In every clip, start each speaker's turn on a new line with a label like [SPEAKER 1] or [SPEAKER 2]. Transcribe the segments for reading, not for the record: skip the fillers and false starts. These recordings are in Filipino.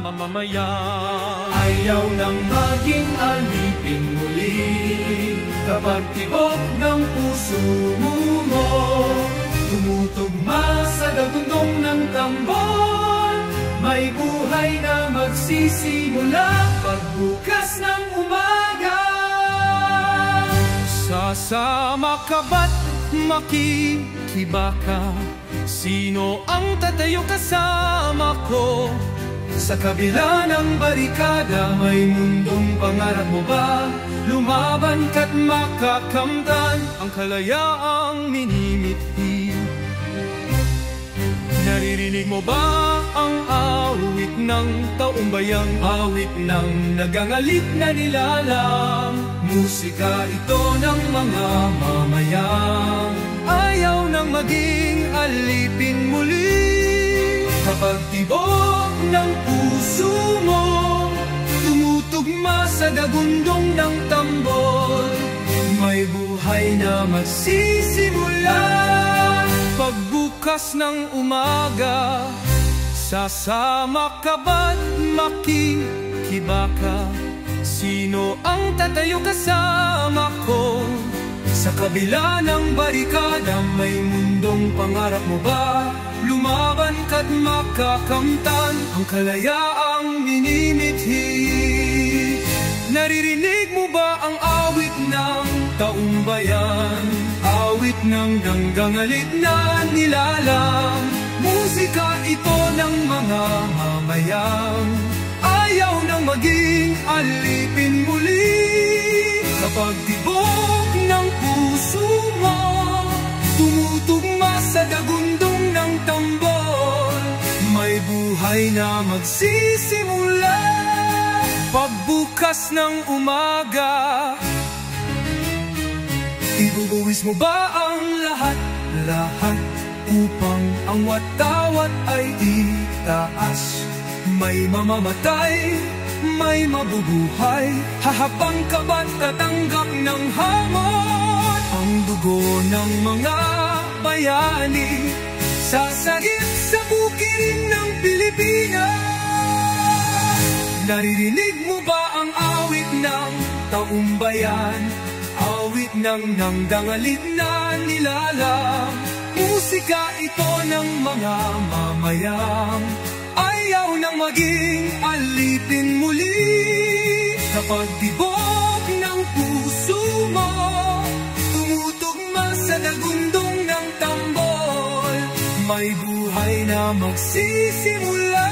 [SPEAKER 1] mamamayan.
[SPEAKER 2] Ayaw nang maging alipin muli kapag tibok ng puso mo tumutugma sa dagundong ng tambon. May buhay na magsisimula pagbukas ng umaga.
[SPEAKER 1] Sasama ka ba't makikibaka? Sino ang tatayo kasama ko?
[SPEAKER 2] Sa kabila ng barikada, may mundong pangarap mo ba? Lumaban ka't makakamtan
[SPEAKER 1] ang kalayaang minimithi. Naririnig mo ba ang awit ng taumbayang?
[SPEAKER 2] Awit ng nagangalit na nilalang, musika ito ng mga mamayang
[SPEAKER 1] ayaw nang maging alipin muli.
[SPEAKER 2] Kapag tibok ng puso mo tumutugma sa dagundong ng tambol, may buhay na magsisimula
[SPEAKER 1] pagbukas ng umaga. Sasama ka ba't makikibaka? Sino ang tatayo kasama ko?
[SPEAKER 2] Sa kabila ng barikada, may mundong pangarap mo ba? Lumaban ka't makakamtan ang kalayaang minimithi.
[SPEAKER 1] Naririnig mo ba ang awit ng taumbayan?
[SPEAKER 2] Awit ng nanggangalit na nilalang, musika ito ng mga mamayang
[SPEAKER 1] ayaw nang maging alipin muli.
[SPEAKER 2] Kapag tibok ng puso mo tumutugma sa dagundong ng tambol, may buhay na magsisimula
[SPEAKER 1] pagbukas ng umaga.
[SPEAKER 2] Ibubuwis mo ba ang lahat upang ang watawat ay itaas? May mamamatay, may mabubuhay. Hahabang ka ba't tatanggap ng hamon? Ang dugo ng mga bayani sasagip sa bukirin ng Pilipinas. Naririnig mo ba ang awit ng taumbayan? Awit ng nangdangalit na nilalang, musika ito ng mga mamayang ayaw nang maging alipin muli. Kapag tibok ng puso mo tumutugma sa dagundong ng tambol, may buhay na magsisimula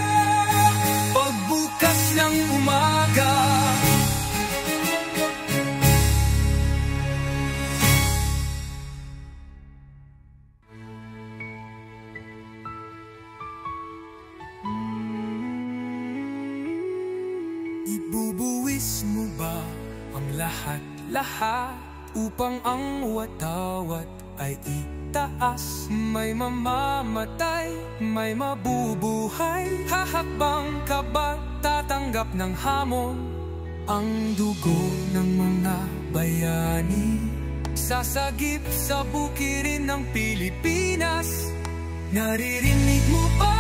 [SPEAKER 2] pagbukas ng umaga. Ibubuwis mo ba ang lahat upang ang watawat ay itaas? May mamamatay, may mabubuhay. Hahakbang ka ba tatanggap ng hamon? Ang dugo ng mga bayani sasagip sa bukirin ng Pilipinas. Naririnig mo ba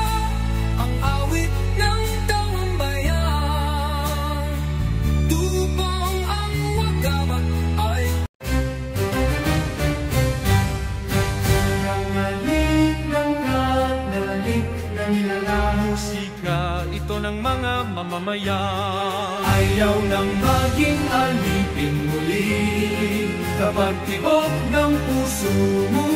[SPEAKER 2] ang awit ng taumbayan? Tubong ang wagamat ay nangalik na nilalang,
[SPEAKER 1] musika ito ng mga mamamayan.
[SPEAKER 2] ayaw nang maging alipin muli. Kapag tibok ng puso mo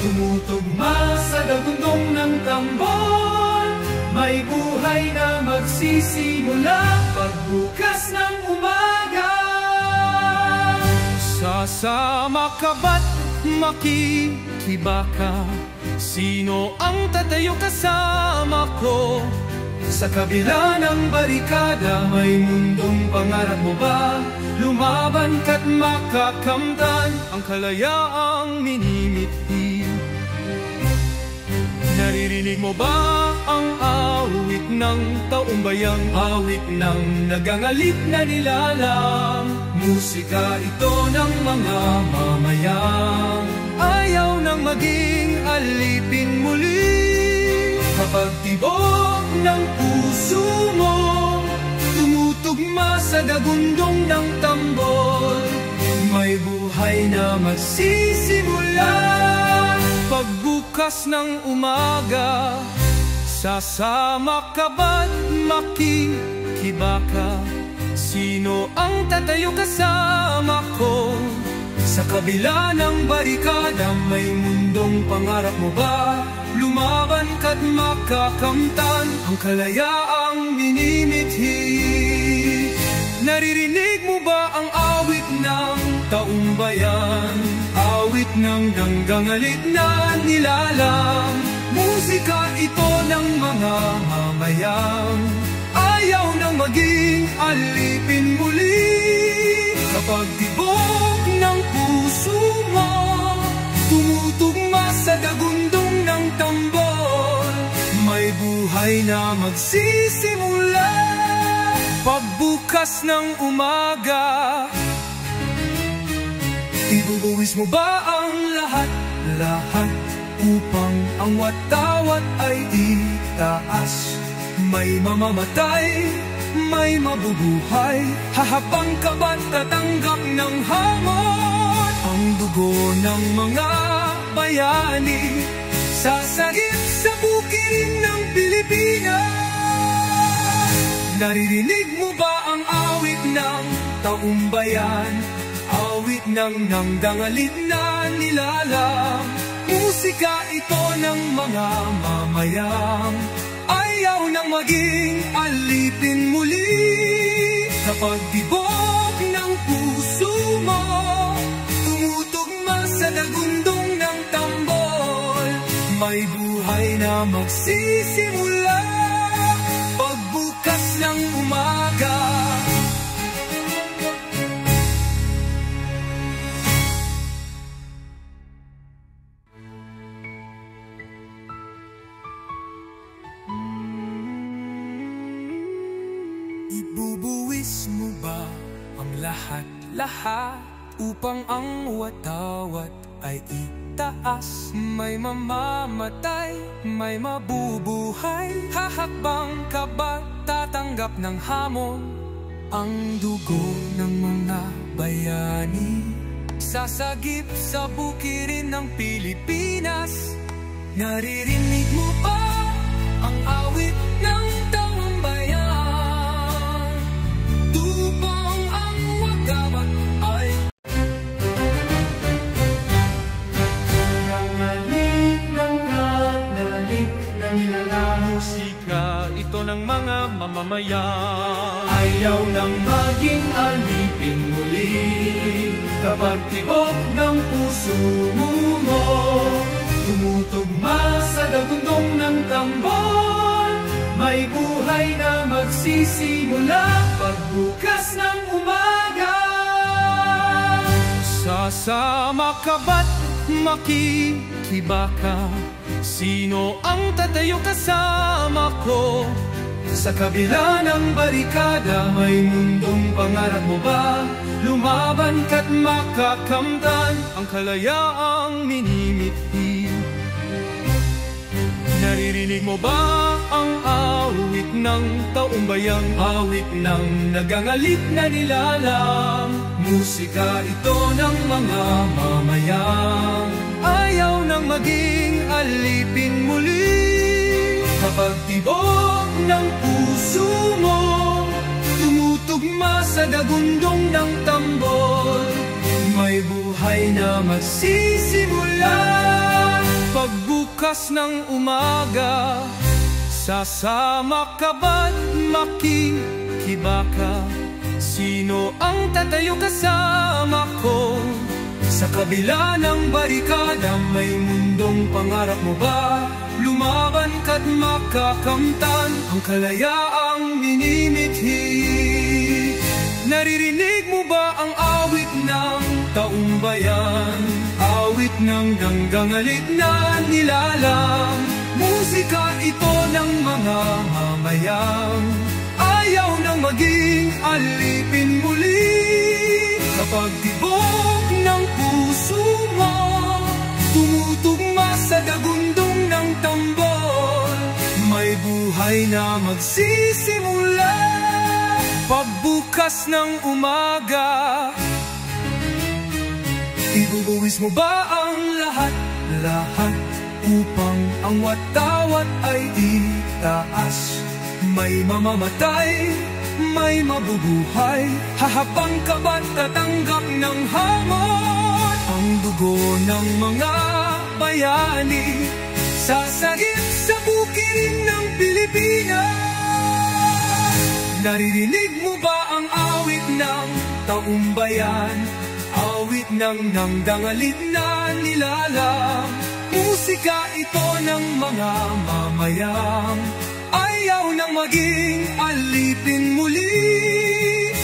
[SPEAKER 2] tumutugma sa dagundong ng tambol, may buhay na magsisimula pagbukas ng umaga.
[SPEAKER 1] Sasama ka ba't makikibaka? Sino ang tatayo kasama ko?
[SPEAKER 2] Sa kabila ng barikada, may mundong pangarap mo ba? Lumaban ka't makakamtan
[SPEAKER 1] ang kalayaang minimithi. Naririnig mo ba ang awit ng taumbayang?
[SPEAKER 2] Awit ng nagangalit na nilalang, musika ito ng mga mamayang
[SPEAKER 1] ayaw nang maging alipin muli.
[SPEAKER 2] Kapag tibok ng puso puso mo, tumutugma sa dagundong ng tambol. May buhay na magsisimula. Pagbukas ng umaga, sasama ka ba't makikibaka? Sino ang tatayo kasama ko? Sa kabila ng barikada, may mundong pangarap mo ba? Lumaban ka't makakamtan ang kalayaang minimithi. Naririnig mo ba ang awit ng taumbayan? Awit ng ganggangalit na nilalang. Musika ito ng mga mamayang ayaw nang maging alipin muli. Kapag tibok ng puso mo, tumutugma sa dagundong ng tambol, may buhay na magsisimula. Pagbukas ng umaga, ibubuwis mo ba ang lahat-lahat upang ang watawat ay itaas? May mamamatay, may mabubuhay, hahabang ka ba't tatanggap ng hamon? Ang dugo ng mga bayani sasagip sa bukirin ng Pilipinas. Naririnig mo ba ang awit ng taumbayan? Awit ng nangdangalit na nilalang. Musika ito ng mga mamayang ayaw nang maging alipin muli. Kapag tibok ng puso mo, tumutugma sa dagundong ng tambol, may buhay na magsisimula. Pagbukas ng umaga, ibubuwis mo ba ang lahat-lahat upang ang watawat ay itaas? May mamamatay, may mabubuhay, hahakbang ka ba tatanggap ng hamon? Ang dugo ng mga bayani sasagip sa bukirin ng Pilipinas. Naririnig mo ba ang awit ng taumbayan? Tupang ang wagamat ay nangalik ng nangalik ng nilalang. Musika ito ng mga mamamayan ayaw nang maging alipin muli. Kapag tibok ng puso mo, tumutugma sa dagundong ng tambol, may buhay na magsisimula. Pagbukas ng umaga, sasama ka ba't makikibaka? Sino ang tatayo kasama ko? Sa kabila ng barikada, may mundong pangarap mo ba? Lumaban ka't makakamtan ang kalayaang minimithi. Naririnig mo ba ang awit ng taumbayang? Awit ng nagangalit na nilalang. Musika ito ng mga mamayang ayaw nang maging alipin muli. Kapag tibok ng puso mo, tumutugma sa dagundong ng tambol, may buhay na magsisimula. Pagbukas ng umaga, sasama ka ba't makikibaka? Sino ang tatayo kasama ko? Sa kabila ng barikada, may mundong pangarap mo ba? Lumaban ka't makakamtan ang kalayaang minimithi. Naririnig mo ba ang awit ng taumbayan? Awit ng ganggangalit na nilalang. Musika ito ng mga mamayang ayaw nang maging alipin muli. Kapag tibok ng puso mo, tumutugma sa dagundong ng tambol, may buhay buhay na magsisimula.
[SPEAKER 1] Pagbukas ng umaga,
[SPEAKER 2] ibubuwis mo ba ang lahat upang ang watawat ay itaas? May mamamatay, may mabubuhay, hahabang ka ba't tatanggap ng hamon? Ang dugo ng mga bayani sasagip sa bukirin ng Pilipinas. Naririnig mo ba ang awit ng taumbayan? Awit ng nangdangalit na nilalang. Musika ito ng mga mamayang ayaw nang maging alipin muli.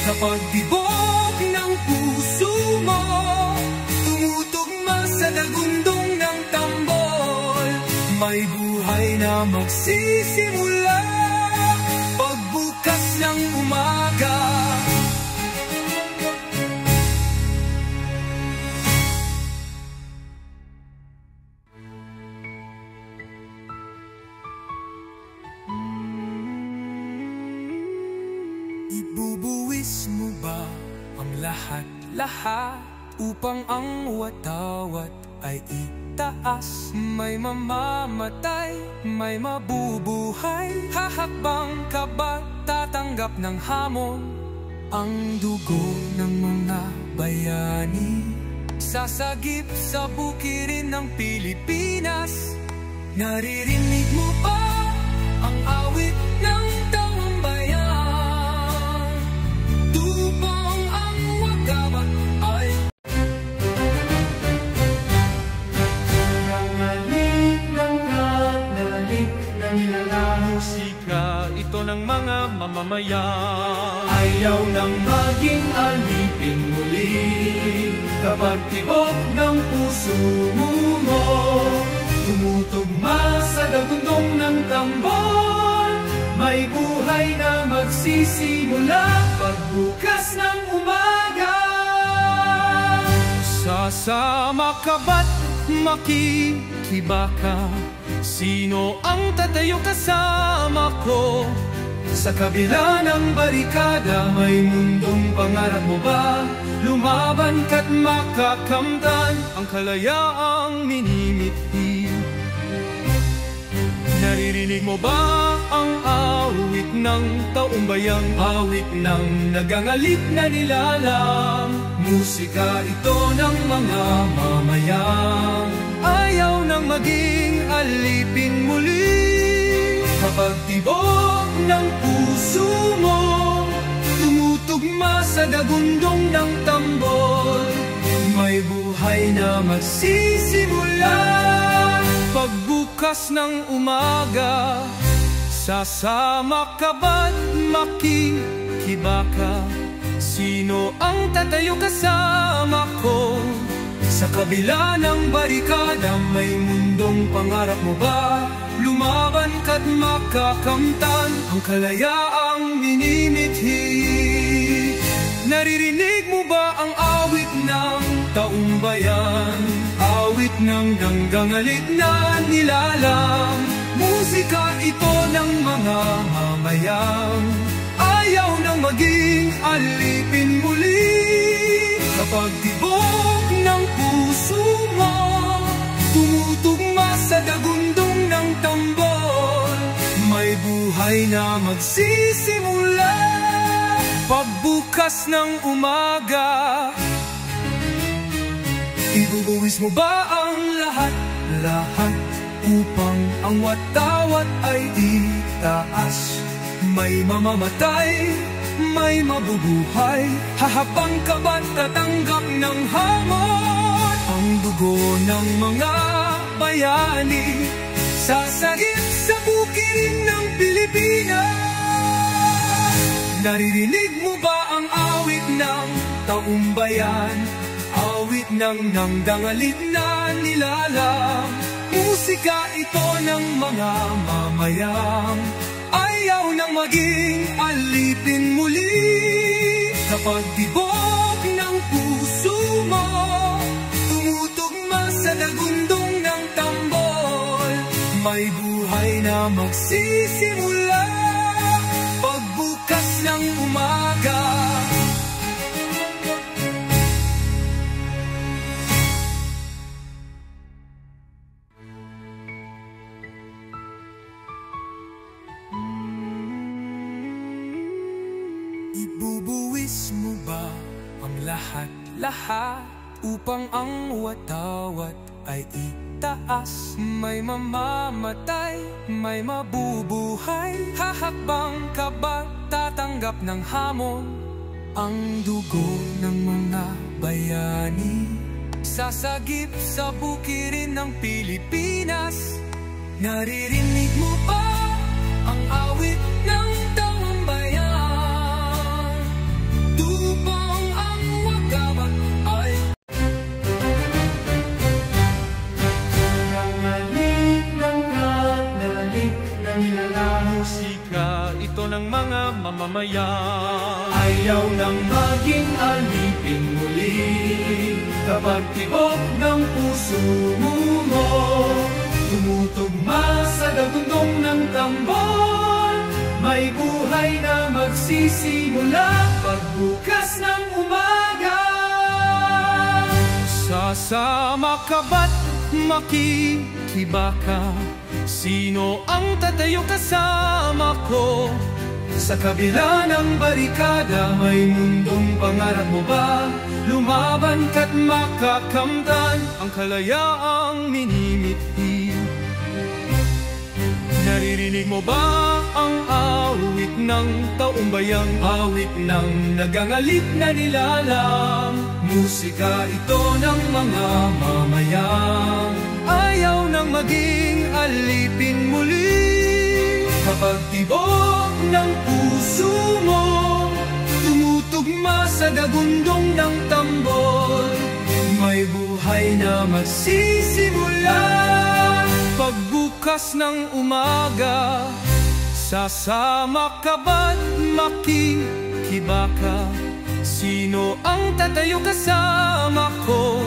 [SPEAKER 2] Kapag tibok ng puso mo tumutugma sa dagundong ng tambol, may buhay na magsisimula. Pagbukas ng umaga, ibubuwis mo ba ang lahat upang ang watawat ay itaas? May mamamatay, may mabubuhay, hahakbang ka ba tatanggap ng hamon? Ang dugo ng mga bayani sasagip sa bukirin ng Pilipinas. Naririnig mo ba ang awit ng taumbayan? Tubong ang wagamat ay nangalit ng nilalang.
[SPEAKER 1] musika ito ng mga mamamayan.
[SPEAKER 2] Ayaw nang maging alipin muli. Kapag tibok ng puso mo tumutugma sa dagundong ng tambol, may buhay na magsisimula. Pagbukas ng umaga,
[SPEAKER 1] Sasama ka ba't makikibaka? Sino ang tatayo kasama ko?
[SPEAKER 2] sa kabila ng barikada, may mundong pangarap mo ba? Lumaban ka't makakamtan
[SPEAKER 1] Ang kalayaang minimithi. Naririnig mo ba ang awit ng taumbayang?
[SPEAKER 2] awit ng nagangalit na nilalang. Musika ito ng mga mamayang
[SPEAKER 1] Ayaw nang maging alipin muli.
[SPEAKER 2] kapag tibok ng puso mo tumutugma sa dagundong ng tambol, may buhay na magsisimula.
[SPEAKER 1] Pagbukas ng umaga, sasama ka ba't makikibaka? Sino ang tatayo kasama ko?
[SPEAKER 2] Sa kabila ng barikada, may mundong pangarap mo ba? Lumaban ka't makakamtan ang kalayaang minimithi. Naririnig mo ba ang awit ng taumbayan? Awit ng nanggangalit na nilalang. Musika ito ng mga mamayang ayaw nang maging alipin muli. Kapag tibok ng puso mo tumutugma sa dagundong ng tambol, may buhay na magsisimula.
[SPEAKER 1] Pagbukas ng umaga,
[SPEAKER 2] ibubuwis mo ba ang lahat upang ang watawat ay itaas? May mamamatay, may mabubuhay, hahabang ka ba't tatanggap ng hamon? Ang dugo ng mga bayani sasagip sa bukirin ng Pilipinas. Naririnig mo ba ang awit ng taumbayan? Awit ng nangdangalit na nilalang. Musika ito ng mga mamayang ayaw nang maging alipin muli. Kapag tibok ng puso mo tumutugma sa dagundong ng tambol, may buhay na na magsisimula pagbukas ng umaga. Ibubuwis mo ba ang lahat-lahat upang ang watawat ay itaas? May mamamatay, may mabubuhay. Hahakbang ka ba, tatanggap ng hamon ang dugo ng mga bayani? Sasagip sa bukirin ng Pilipinas. Naririnig mo ba ang awit ng taong bayan? Tupang ang wagabat ay nangalik ng nalalik na nilalang.
[SPEAKER 1] Musika ito ng mga mamamayan.
[SPEAKER 2] Ayaw nang maging alipin muli kapag tibok ng puso mo tumutugma sa dagundong ng tambon. May buhay na magsisimula pagbukas ng umaga.
[SPEAKER 1] Sasama ka ba't makikibaka? Sino ang tatayo kasama ko?
[SPEAKER 2] Sa kabila ng barikada, may mundong pangarap mo ba? Lumaban ka't makakamtan
[SPEAKER 1] Ang kalayaang minimithi. Naririnig mo ba ang awit ng taumbayang?
[SPEAKER 2] awit ng nagangalit na nilalang. Musika ito ng mga mamayan.
[SPEAKER 1] Ayaw nang maging alipin muli
[SPEAKER 2] Kapag tibok ng puso mo tumutugma sa dagundong ng tambol, may buhay na magsisimula
[SPEAKER 1] pagbukas ng umaga. Sasama ka ba't makikibaka? Sino ang tatayo kasama ko?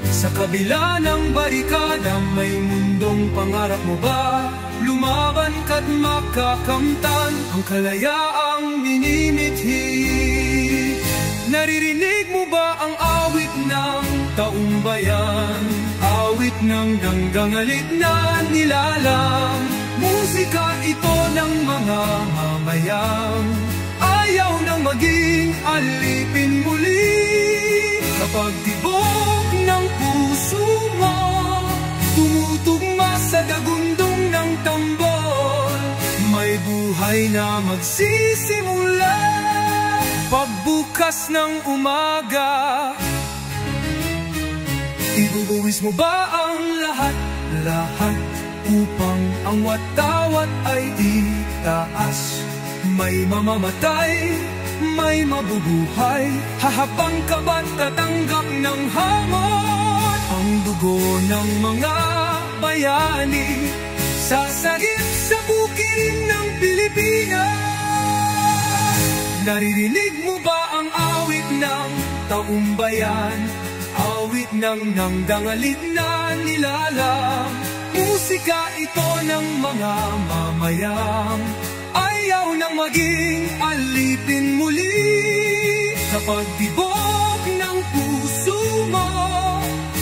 [SPEAKER 2] Sa kabila ng barikada, may mundong pangarap mo ba? Lumaban ka't makakamtan ang kalayaang minimithi.
[SPEAKER 1] Naririnig mo ba ang awit ng
[SPEAKER 2] Taumbayan, awit ng nanggangalit na nilalang. Musika ito ng mga mamayan.
[SPEAKER 1] ayaw nang maging alipin muli?
[SPEAKER 2] Kapag tibok ng puso mo tumutugma sa dagundong ng tambol, may buhay na magsisimula
[SPEAKER 1] Pagbukas ng umaga.
[SPEAKER 2] Ibubuwis mo ba ang lahat-lahat upang ang watawat ay itaas? May mamamatay, may mabubuhay. Hahabang ka ba't tatanggap ng hamon ang dugo ng mga bayani? Sasagip sa bukirin ng Pilipinas. Naririnig mo ba ang awit ng taumbayan? Awit ng nangdangalit na nilalang. Musika ito ng mga mamayan. Ayaw nang maging alipin muli. Kapag tibok ng puso mo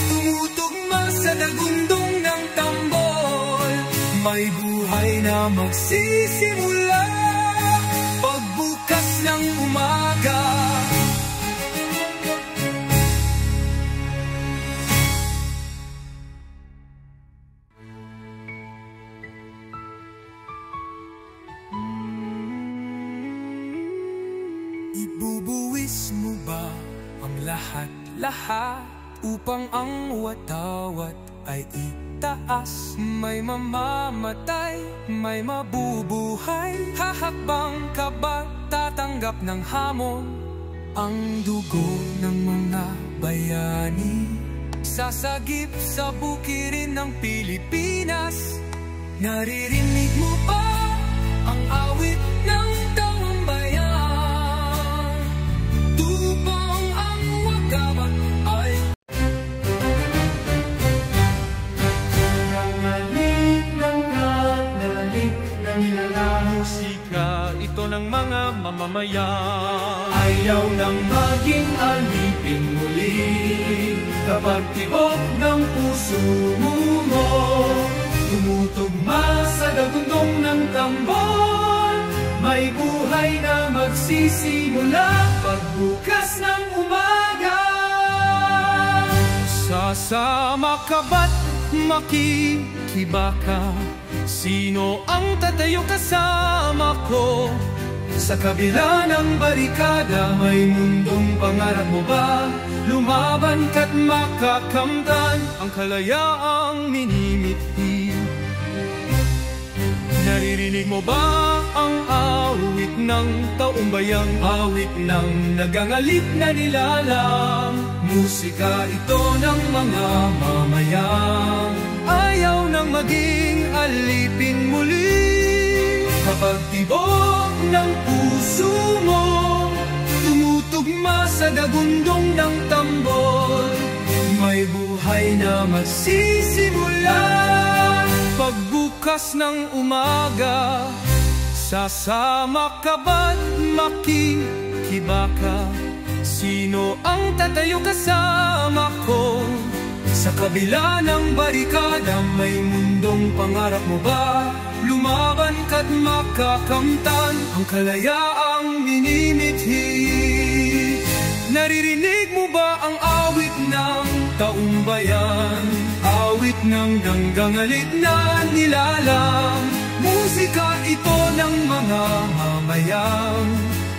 [SPEAKER 2] tumutugma sa dagundong ng tambol, may buhay na magsisimula pagbukas ng umaga. Ibubuwis mo ba ang lahat-lahat upang ang watawat ay itaas? May mamamatay, may mabubuhay. Hahakbang ka ba, tatanggap ng hamon ang dugo ng mga bayani? Sasagip sa bukirin ng Pilipinas. Naririnig mo ba ang awit ng taong bayan? Tupang ang wagabat ay nangalik ng nalalik
[SPEAKER 1] mamamayan.
[SPEAKER 2] Ayaw nang maging alipin muli kapag tibok ng puso mo tumutugma sa dagundong ng tambon. May buhay na magsisimula pagbukas ng umaga.
[SPEAKER 1] Sasama ka ba't makikibaka? Sino ang tatayo kasama ko?
[SPEAKER 2] Sa kabila ng barikada, may mundong pangarap mo ba? Lumaban ka't makakamtan
[SPEAKER 1] ang kalayaang minimithi. Naririnig mo ba ang awit ng taumbayang?
[SPEAKER 2] Awit ng nagangalip na nilalang, musika ito ng mga mamayang
[SPEAKER 1] ayaw nang maging alipin muli.
[SPEAKER 2] Kapag tibok ng puso mo tumutugma sa dagundong ng tambol, may buhay na magsisimula
[SPEAKER 1] pagbukas ng umaga. Sasama ka ba't makikibaka? Sino ang tatayo kasama ko?
[SPEAKER 2] Sa kabila ng barikada, may mundong pangarap mo ba? Lumaban ka't makakamtan ang kalayaang minimithi.
[SPEAKER 1] Naririnig mo ba ang awit ng taumbayan?
[SPEAKER 2] Awit ng nanggangalit na nilalang, musika ito ng mga mamayang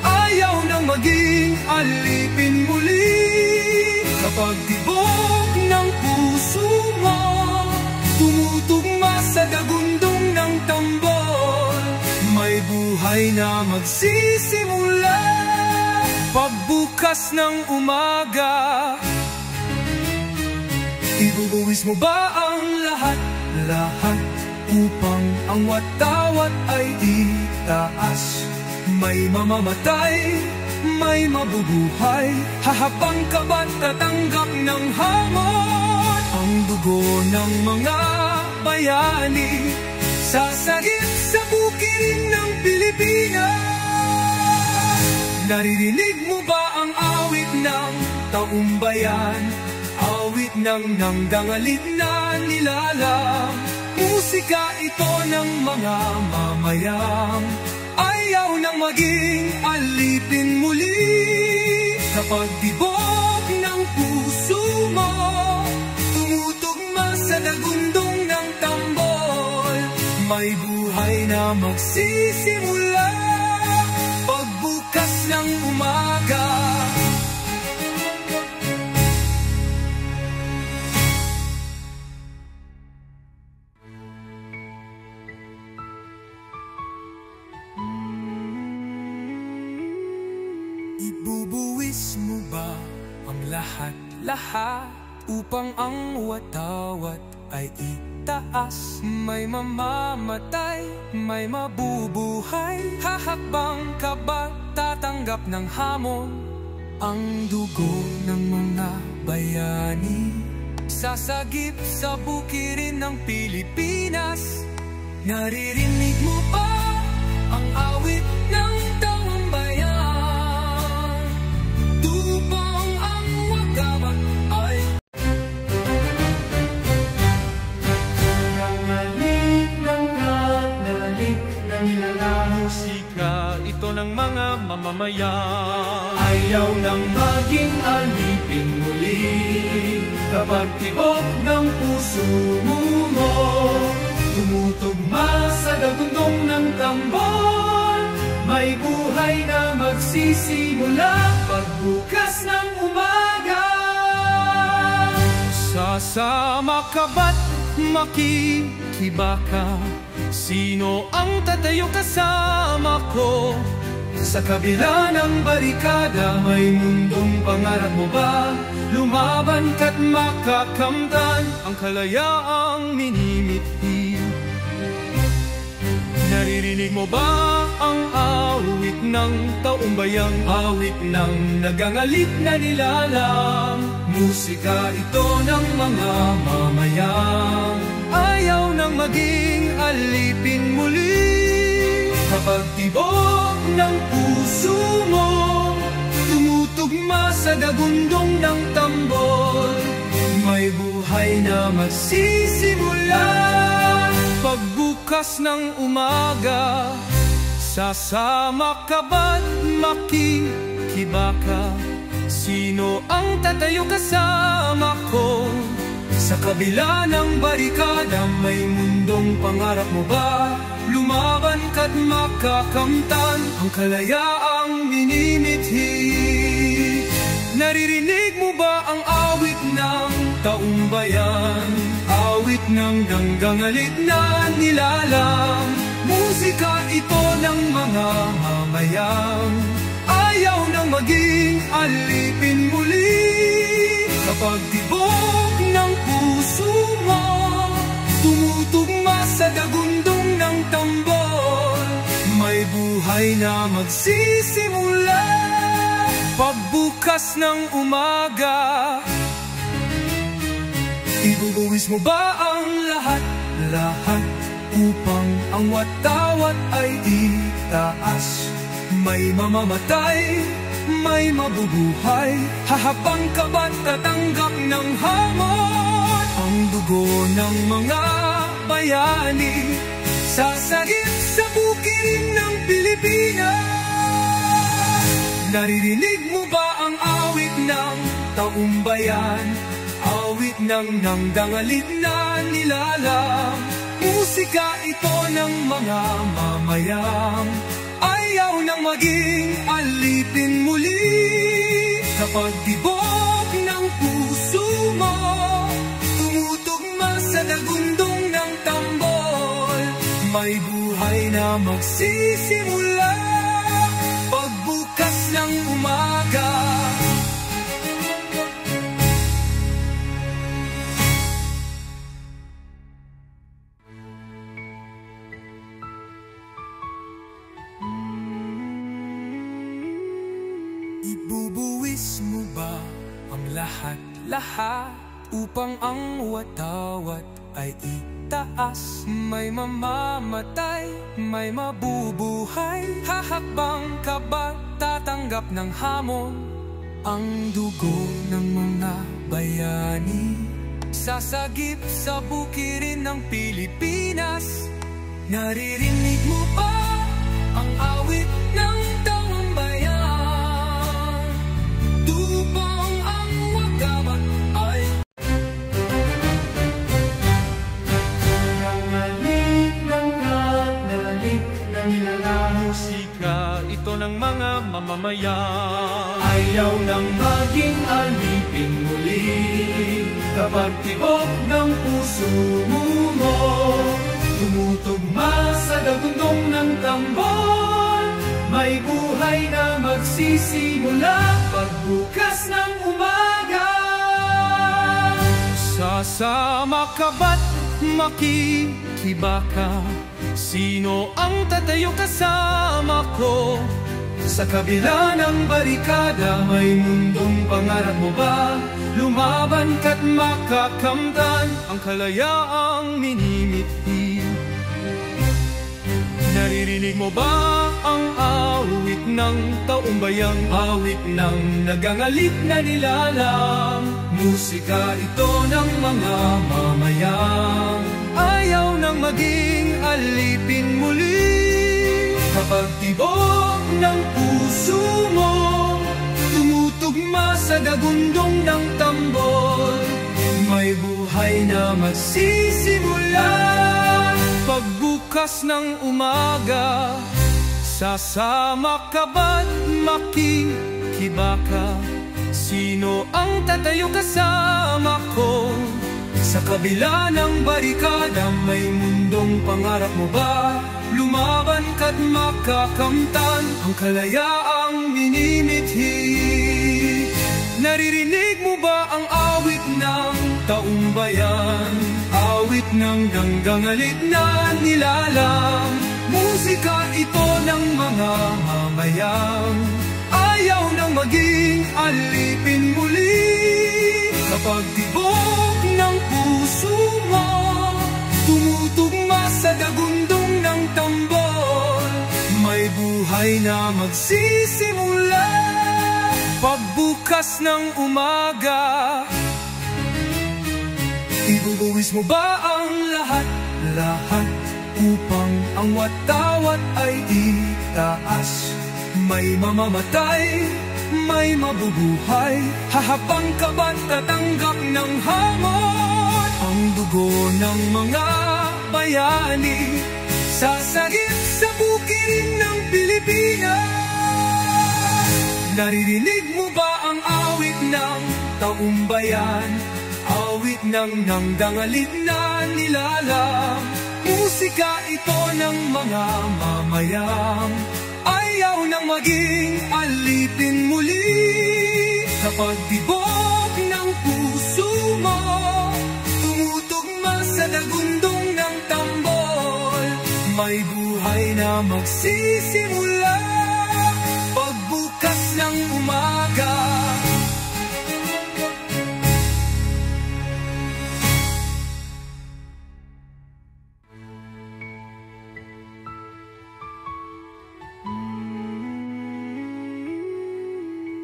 [SPEAKER 1] ayaw nang maging alipin muli.
[SPEAKER 2] Kapag tibok ng puso mo tumutugma sa dagundong ng tambol, may buhay na magsisimula
[SPEAKER 1] pagbukas ng umaga.
[SPEAKER 2] Ibubuwis mo ba ang lahat upang ang watawat ay itaas? May mamamatay, may mabubuhay, hahabang ka ba't tatanggap ng hamon? Ang dugo ng mga bayani sasagip sa bukirin ng Pilipinas. Naririnig mo ba ang awit ng taumbayan? Awit ng nanggangalit na nilalang, musika ito ng mga mamayang ayaw nang maging alipin muli. Kapag tibok ng puso mo tumutugma sa dagundong ng tambol, may buhay na magsisimula pagbukas ng umaga. Ibubuwis mo ba ang lahat upang ang watawat ay itaas? May mamamatay, may mabubuhay, hahakbang ka ba tatanggap ng hamon? Ang dugo ng mga bayani sasagip sa bukirin ng Pilipinas. Naririnig mo ba ang awit ng taumbayan? Tubong ang wagaman ay nangalik na nilalang,
[SPEAKER 1] musika ito ng mga mamamayan
[SPEAKER 2] ayaw nang maging alipin muli. Kapag tibok ng puso mo tumutugma sa dagundong ng tambol, may buhay na magsisimula pagbukas ng umaga.
[SPEAKER 1] Sasama ka ba't makikibaka? Sino ang tatayo kasama ko?
[SPEAKER 2] Sa kabila ng barikada, may mundong pangarap mo ba? Lumaban ka't makakamtan
[SPEAKER 1] ang kalayaang minimithi. Naririnig mo ba ang awit ng taumbayang?
[SPEAKER 2] Awit ng nagangalip na nilalang, musika ito ng mga mamayang
[SPEAKER 1] ayaw nang maging alipin muli.
[SPEAKER 2] Kapag tibok ng puso puso mo, tumutugma sa dagundong ng tambol. May buhay na magsisimula. Pagbukas ng umaga, sasama ka ba't makikibaka? Sino ang tatayo kasama ko? Sa kabila ng barikada, may mundong pangarap mo ba? Lumaban ka't makakamtan ang kalayaang minimithi. Naririnig mo ba ang awit ng taumbayan? Awit ng ganggangalit na nilalang. Musika ito ng mga mamayang ayaw nang maging alipin muli. Kapag tibok ng puso mo, tumutugma sa dagundong ng tambol, may buhay na magsisimula. Pagbukas ng umaga, ibubuwis mo ba ang lahat-lahat upang ang watawat ay itaas? May mamamatay, may mabubuhay, hahabang ka ba't tatanggap ng hamon? Ang dugo ng mga bayani sasagip sa bukirin ng Pilipinas. Naririnig mo ba ang awit ng taumbayan? Awit ng nangdangalit na nilalang. Musika ito ng mga mamayang ayaw nang maging alipin muli. Kapag tibok ng puso mo, tumutugma sa dagundong ng tambol, may buhay na magsisimula. Pagbukas ng umaga, ibubuwis mo ba ang lahat-lahat upang ang watawat ay itaas? May mamamatay, may mabubuhay, hahakbang ka ba tatanggap ng hamon? Ang dugo ng mga bayani sasagip sa bukirin ng Pilipinas. Naririnig mo ba ang awit ng taumbayan? Tupang ang wagamat ay nangalik ng nilalang. Musika ito ng mga mamamayan ayaw nang maging alipin muli. Kapag tibok ng puso mo, tumutugma sa dagundong ng tambol, may buhay na magsisimula. Pagbukas ng umaga, sasama ka ba't makikibaka? Sino ang tatayo kasama ko? Sa kabila ng barikada, may mundong pangarap mo ba? Lumaban ka't makakamtan ang kalayaang minimithi. Naririnig mo ba ang awit ng taumbayang? Awit ng nagangalit na nilalang. Musika ito ng mga mamayang ayaw nang maging alipin muli. Kapag tibok ng puso mo, tumutugma sa dagundong ng tambol, may buhay na magsisimula. Pagbukas ng umaga, sasama ka ba't makikibaka? Sino ang tatayo kasama ko? Sa kabila ng barikada, may mundong pangarap mo ba? Lumaban ka't makakamtan ang kalayaang minimithi. Naririnig mo ba ang awit ng taumbayan? Awit ng ganggangalit na nilalang. Musika ito ng mga mamayang ayaw nang maging alipin muli. Kapag tibok ng puso mo, tumutugma sa dagundong ng tambol, may buhay buhay na magsisimula.
[SPEAKER 1] Pagbukas ng umaga,
[SPEAKER 2] ibubuwis mo ba ang lahat upang ang watawat ay itaas? May mamamatay, may mabubuhay, hahabang ka ba't tatanggap ng hamon? Ang dugo ng mga bayani sasagip sa bukirin ng Pilipinas. Naririnig mo ba ang awit ng taumbayan? Awit ng nangdangalit na nilalang. Musika ito ng mga mamayang ayaw nang maging alipin muli. Kapag tibok ng puso mo tumutugma sa dagundong ng tambol, may buhay na magsisimula. Pagbukas ng umaga,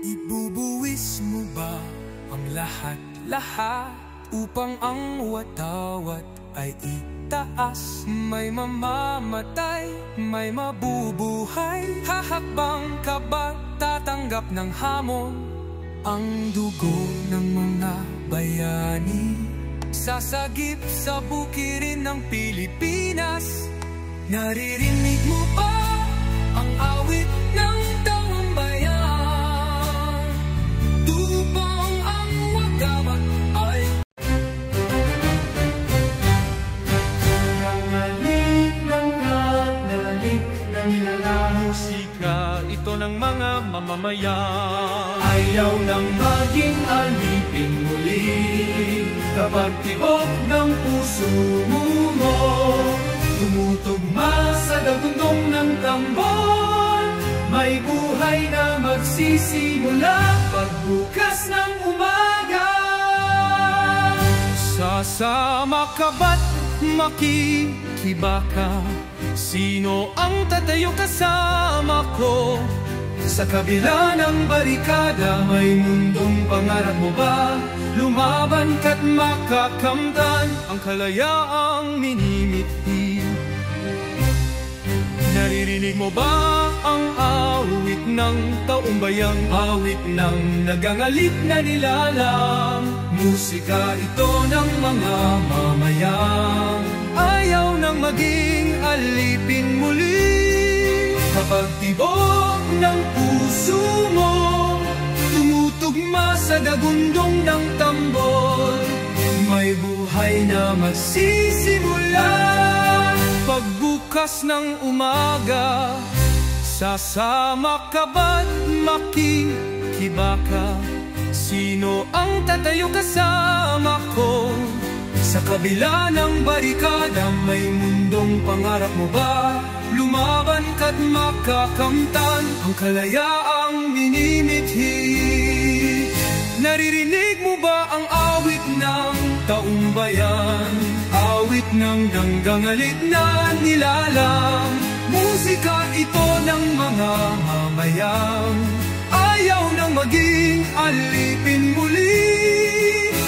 [SPEAKER 2] ibubuwis mo ba ang lahat upang ang watawat ay itaas? May mamamatay, may mabubuhay, hahakbang ka ba tatanggap ng hamon? Ang dugo ng mga bayani sasagip sa bukirin ng Pilipinas. Naririnig mo ba ang awit ng taumbayan? Tupang ang wagamat ay nangalik ng nilalang.
[SPEAKER 1] musika ito ng mga mamamayan.
[SPEAKER 2] Ayaw nang maging alipin muli. Kapag tibok ng puso mo tumutugma sa dagundong ng tambol, may buhay na magsisimula. Pagbukas ng umaga,
[SPEAKER 1] Sasama ka ba't makikibaka? Sino ang tatayo kasama ko?
[SPEAKER 2] sa kabila ng barikada, may mundong pangarap mo ba? Lumaban ka't makakamtan
[SPEAKER 1] Ang kalayaang minimithi. Naririnig mo ba ang awit ng taumbayang?
[SPEAKER 2] awit ng nagangalip na nilalang. Musika ito ng mga mamayang
[SPEAKER 1] Ayaw nang maging alipin muli.
[SPEAKER 2] kapag tibok ng puso mo tumutugma sa dagundong ng tambol, may buhay na magsisimula.
[SPEAKER 1] Pagbukas ng umaga, sasama ka ba't makikibaka? Sino ang tatayo kasama ko?
[SPEAKER 2] Sa kabila ng barikada, may mundong pangarap mo ba? Lumaban ka't makakamtan ang kalayaang minimithi. Naririnig mo ba ang awit ng taumbayan? Awit ng nanggangalit na nilalang. Musika ito ng mga mamayang ayaw nang maging alipin muli.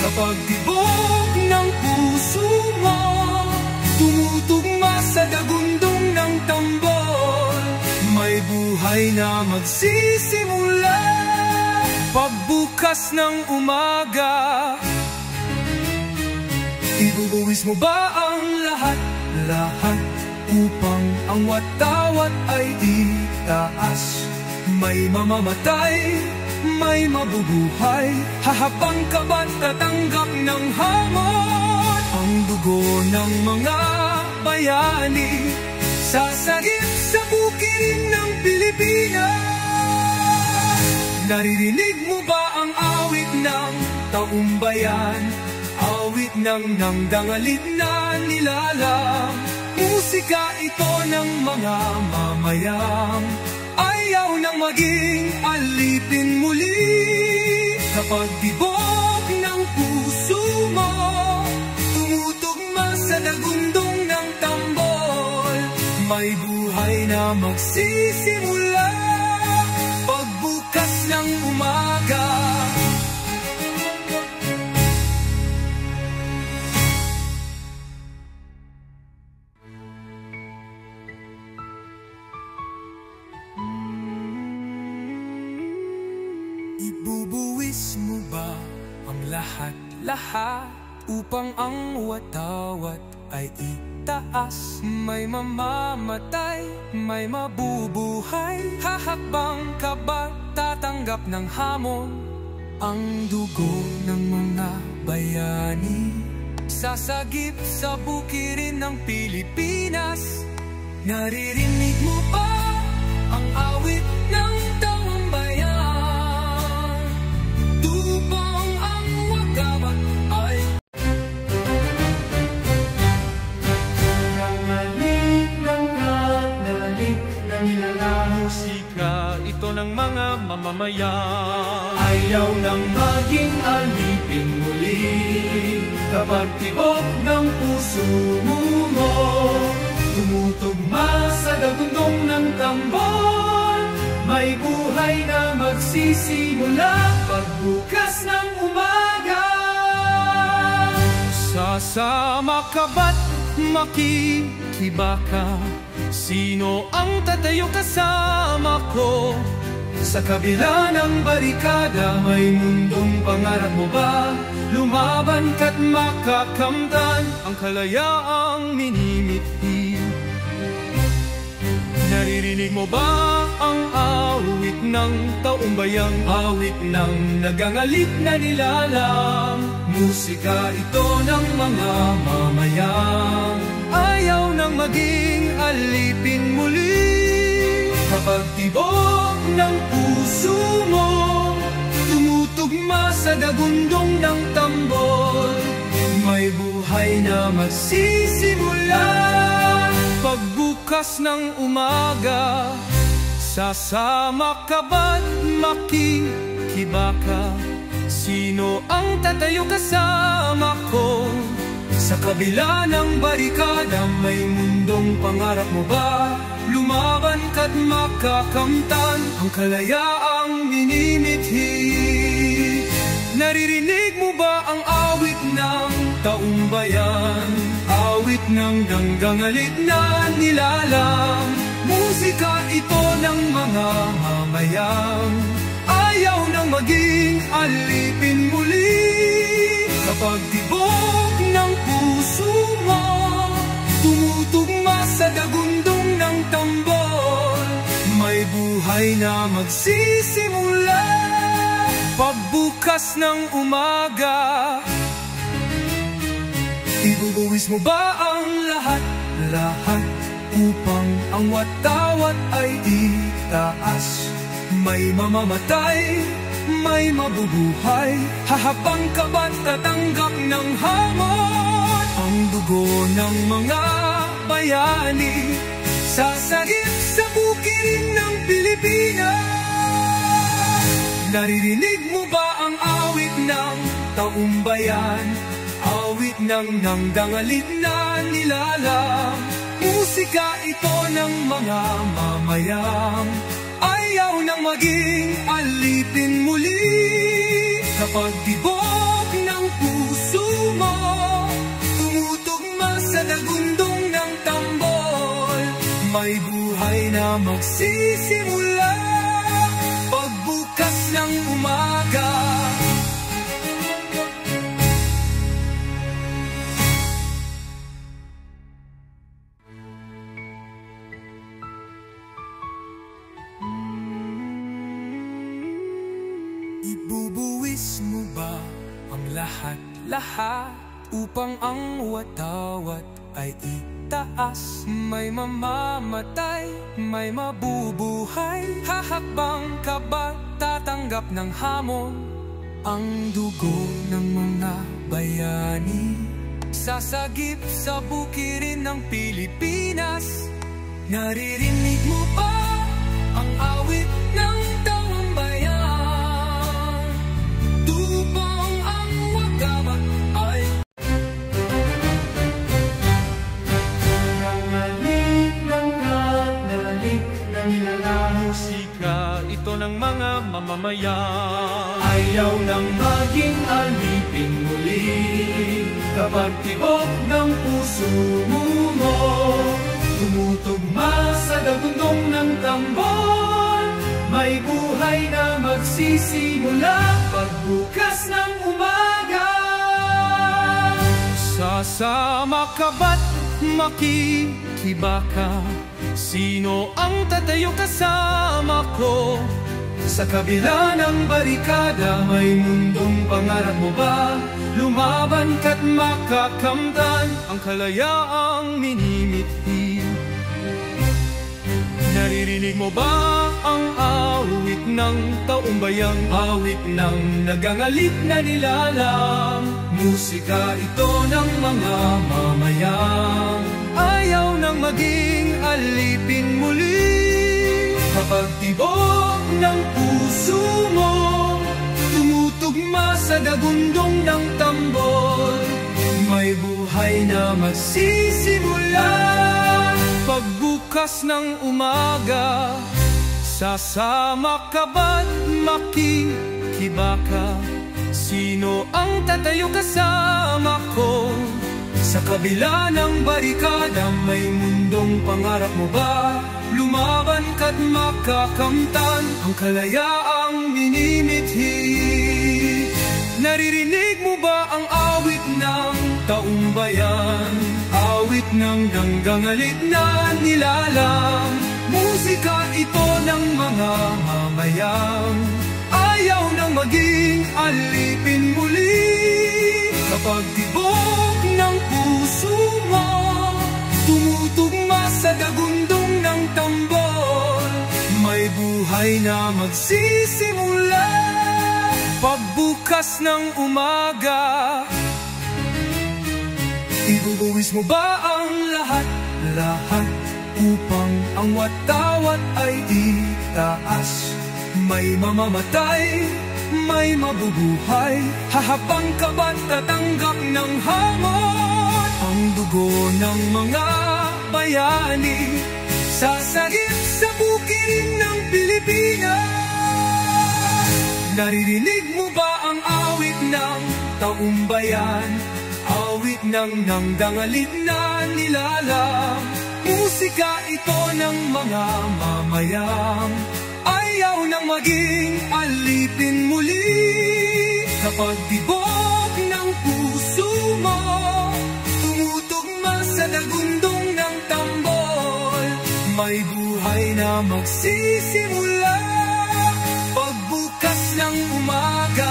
[SPEAKER 2] Kapag tibok ng puso mo tumutugma sa dagundong ng tambol, may buhay na magsisimula.
[SPEAKER 1] Pagbukas ng umaga,
[SPEAKER 2] ibubuwis mo ba ang lahat upang ang watawat ay itaas? May mamamatay, may mabubuhay, hahabang ka ba't tatanggap ng hamon? Ang dugo ng mga bayani sasagip sa bukirin ng Pilipinas. Naririnig mo ba ang awit ng taumbayan? Awit ng nangdangalit na nilalang. Musika ito ng mga mamayang ayaw nang maging alipin muli. Kapag tibok ng puso mo tumutugma sa dagundong ng tambol, may buhay na na magsisimula pagbukas ng umaga. Ibubuwis mo ba ang lahat-lahat upang ang watawat ay itaas? May mamamatay, may mabubuhay. Hahakbang ka ba, tatanggap ng hamon ang dugo ng mga bayani? Sasagip sa bukirin ng Pilipinas. Naririnig mo ba ang awit ng taong bayan? Tupang ang wagamat ay nangalik na nilalang.
[SPEAKER 1] Musika ito ng mga mamamayan.
[SPEAKER 2] Ayaw nang maging alipin muli kapag tibok ng puso mo tumutugma sa dagundong ng tambon. May buhay na magsisimula pagbukas ng umaga.
[SPEAKER 1] Sasama ka ba't makikibaka? Sino ang tatayo kasama ko?
[SPEAKER 2] Sa kabila ng barikada, may mundong pangarap mo ba? Lumaban ka't makakamtan
[SPEAKER 1] Ang kalayaang minimithi. Naririnig mo ba ang awit ng taumbayang?
[SPEAKER 2] awit ng nagangalit na nilalang. Musika ito ng mga mamayan.
[SPEAKER 1] Ayaw nang maging alipin muli
[SPEAKER 2] Kapag tibok ng puso mo tumutugma sa dagundong ng tambol, may buhay na magsisimula
[SPEAKER 1] pagbukas ng umaga. Sasama ka ba't makikibaka? Sino ang tatayo kasama ko?
[SPEAKER 2] Sa kabila ng barikada, may mundong pangarap mo ba? Lumaban ka't makakamtan ang kalayaang minimithi.
[SPEAKER 1] Naririnig mo ba ang awit ng
[SPEAKER 2] Taumbayan, awit ng ganggangalit na nilalang. Musika ito ng mga mamayan.
[SPEAKER 1] ayaw nang maging alipin muli?
[SPEAKER 2] Kapag tibok ng puso mo tumutugma sa dagundong ng tambol, may buhay na magsisimula
[SPEAKER 1] Pagbukas ng umaga.
[SPEAKER 2] Ibubuwis mo ba ang lahat-lahat upang ang watawat ay itaas? May mamamatay, may mabubuhay. Hahabang ka ba't tatanggap ng hamon ang dugo ng mga bayani? Sasagip sa bukirin ng Pilipinas. Naririnig mo ba ang awit ng taumbayan? Awit ng nangdangalit na nilalang. Musika ito ng mga mamayan. Ayaw nang maging alipin muli. Kapag tibok ng puso mo tumutugma sa dagundong ng tambol, may buhay na magsisimula pagbukas ng umaga. Ibubuwis mo ba ang lahat-lahat upang ang watawat ay itaas? May mamamatay, may mabubuhay. Hahakbang ka ba, tatanggap ng hamon ang dugo ng mga bayani? Sasagip sa bukirin ng Pilipinas. Naririnig mo ba ang awit ng taong bayan? Tupang ang wagamat ay nangalik
[SPEAKER 1] mamayan.
[SPEAKER 2] Ayaw nang maging alipin muli kapag tibok ng puso mo tumutugma sa dagundong ng tambon. May buhay na magsisimula pagbukas ng umaga.
[SPEAKER 1] Sasama ka ba't makikibaka? Sino ang tatayo kasama ko?
[SPEAKER 2] Sa kabila ng barikada, may mundong pangarap mo ba? Lumaban ka't makakamtan
[SPEAKER 1] ang kalayaang minimithi. Naririnig mo ba ang awit ng taumbayang?
[SPEAKER 2] Awit ng nagangalip na nilalang, musika ito ng mga mamayang
[SPEAKER 1] ayaw nang maging alipin muli.
[SPEAKER 2] Kapag tibok ng puso mo tumutugma sa dagundong ng tambol, may buhay na magsisimula
[SPEAKER 1] pagbukas ng umaga. Sasama ka ba't makikibaka? Sino ang tatayo kasama ko?
[SPEAKER 2] Sa kabila ng barikada, may mundong pangarap mo ba? Lumaban ka't makakamtan ang kalayaang minimithi.
[SPEAKER 1] Naririnig mo ba ang awit ng taumbayan?
[SPEAKER 2] Awit ng nanggangalit na nilalang, musika ito ng mga mamayang
[SPEAKER 1] ayaw nang maging alipin muli.
[SPEAKER 2] Kapag tibok ng puso mo tumutugma sa dagundong ng tambol, may buhay na magsisimula
[SPEAKER 1] pagbukas ng umaga.
[SPEAKER 2] Ibubuwis mo ba ang lahat upang ang watawat ay itaas? May mamamatay, may mabubuhay, hahabang ka ba't tatanggap ng hamon? Ang dugo ng mga bayani sasagip sa bukirin ng Pilipinas. Naririnig mo ba ang awit ng taumbayan? Awit ng nangdangalit na nilalang, musika ito ng mga mamayang ayaw nang maging alipin muli. Kapag tibok ng puso mo tumutugma sa dagundong ng tambol, may buhay na magsisimula pagbukas ng umaga.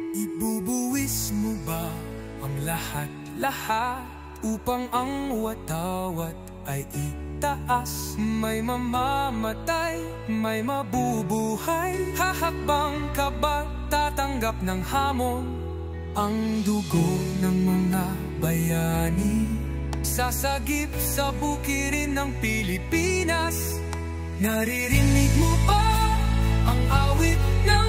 [SPEAKER 2] Ibubuwis mo ba ang lahat upang ang watawat ay itaas? May mamamatay, may mabubuhay, hahakbang ka ba tatanggap ng hamon? Ang dugo ng mga bayani sasagip sa bukirin ng Pilipinas. Naririnig mo ba ang awit ng